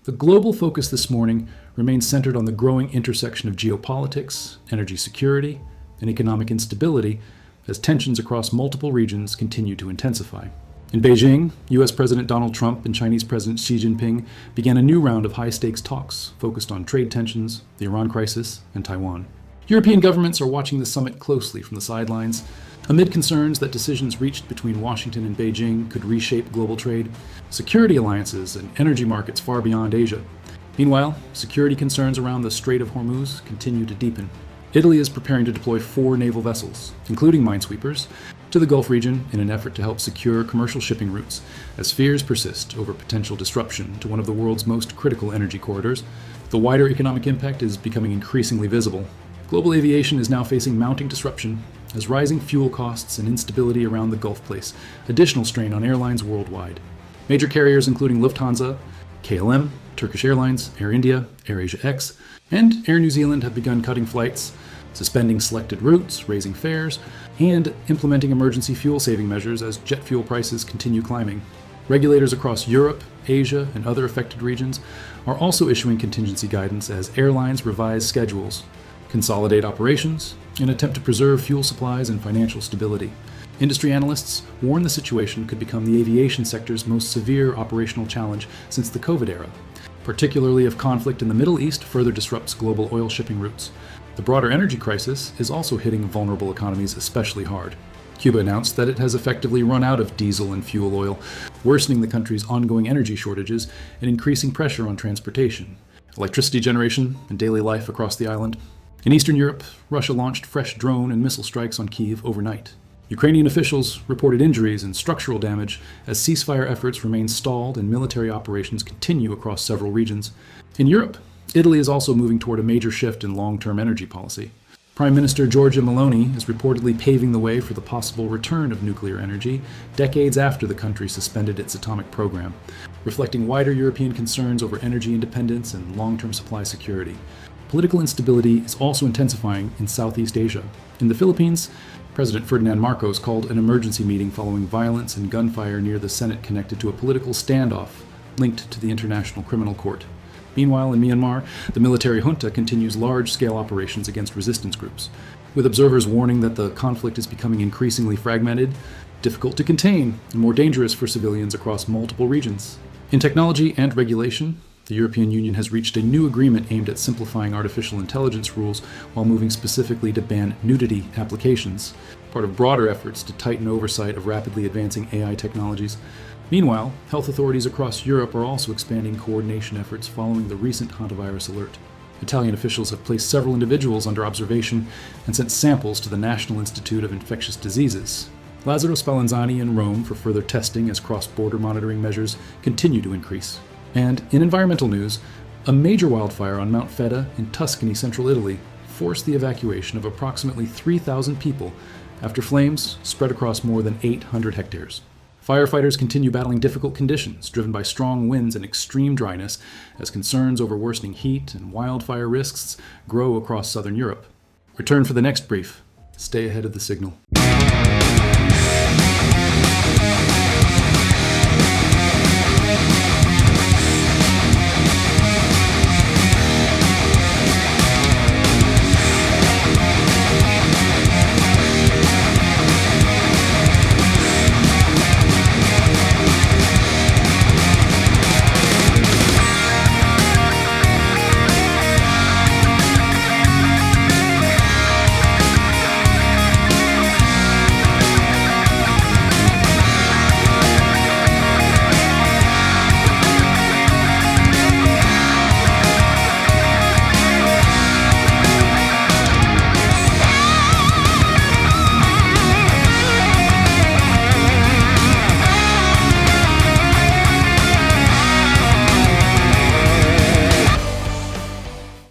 The global focus this morning remains centered on the growing intersection of geopolitics, energy security, and economic instability as tensions across multiple regions continue to intensify. In Beijing, U.S. President Donald Trump and Chinese President Xi Jinping began a new round of high-stakes talks focused on trade tensions, the Iran crisis, and Taiwan. European governments are watching the summit closely from the sidelines, amid concerns that decisions reached between Washington and Beijing could reshape global trade, security alliances, and energy markets far beyond Asia. Meanwhile, security concerns around the Strait of Hormuz continue to deepen. Italy is preparing to deploy 4 naval vessels, including minesweepers, to the Gulf region in an effort to help secure commercial shipping routes, as fears persist over potential disruption to one of the world's most critical energy corridors. The wider economic impact is becoming increasingly visible. Global aviation is now facing mounting disruption as rising fuel costs and instability around the Gulf place additional strain on airlines worldwide. Major carriers including Lufthansa, KLM, Turkish Airlines, Air India, AirAsia X, and Air New Zealand have begun cutting flights, suspending selected routes, raising fares, and implementing emergency fuel-saving measures as jet fuel prices continue climbing. Regulators across Europe, Asia, and other affected regions are also issuing contingency guidance as airlines revise schedules, consolidate operations, and attempt to preserve fuel supplies and financial stability. Industry analysts warn the situation could become the aviation sector's most severe operational challenge since the COVID era, particularly if conflict in the Middle East further disrupts global oil shipping routes. The broader energy crisis is also hitting vulnerable economies especially hard. Cuba announced that it has effectively run out of diesel and fuel oil, worsening the country's ongoing energy shortages and increasing pressure on transportation, electricity generation, and daily life across the island. In Eastern Europe, Russia launched fresh drone and missile strikes on Kyiv overnight. Ukrainian officials reported injuries and structural damage as ceasefire efforts remain stalled and military operations continue across several regions. In Europe, Italy is also moving toward a major shift in long-term energy policy. Prime Minister Giorgia Meloni is reportedly paving the way for the possible return of nuclear energy decades after the country suspended its atomic program, reflecting wider European concerns over energy independence and long-term supply security. Political instability is also intensifying in Southeast Asia. In the Philippines, President Ferdinand Marcos called an emergency meeting following violence and gunfire near the Senate connected to a political standoff linked to the International Criminal Court. Meanwhile, in Myanmar, the military junta continues large-scale operations against resistance groups, with observers warning that the conflict is becoming increasingly fragmented, difficult to contain, and more dangerous for civilians across multiple regions. In technology and regulation, the European Union has reached a new agreement aimed at simplifying artificial intelligence rules while moving specifically to ban nudity applications, part of broader efforts to tighten oversight of rapidly advancing AI technologies. Meanwhile, health authorities across Europe are also expanding coordination efforts following the recent hantavirus alert. Italian officials have placed several individuals under observation and sent samples to the National Institute of Infectious Diseases, Lazzaro Spallanzani in Rome for further testing as cross-border monitoring measures continue to increase. And in environmental news, a major wildfire on Mount Feta in Tuscany, central Italy, forced the evacuation of approximately 3,000 people after flames spread across more than 800 hectares. Firefighters continue battling difficult conditions driven by strong winds and extreme dryness as concerns over worsening heat and wildfire risks grow across southern Europe. Return for the next brief. Stay ahead of the signal.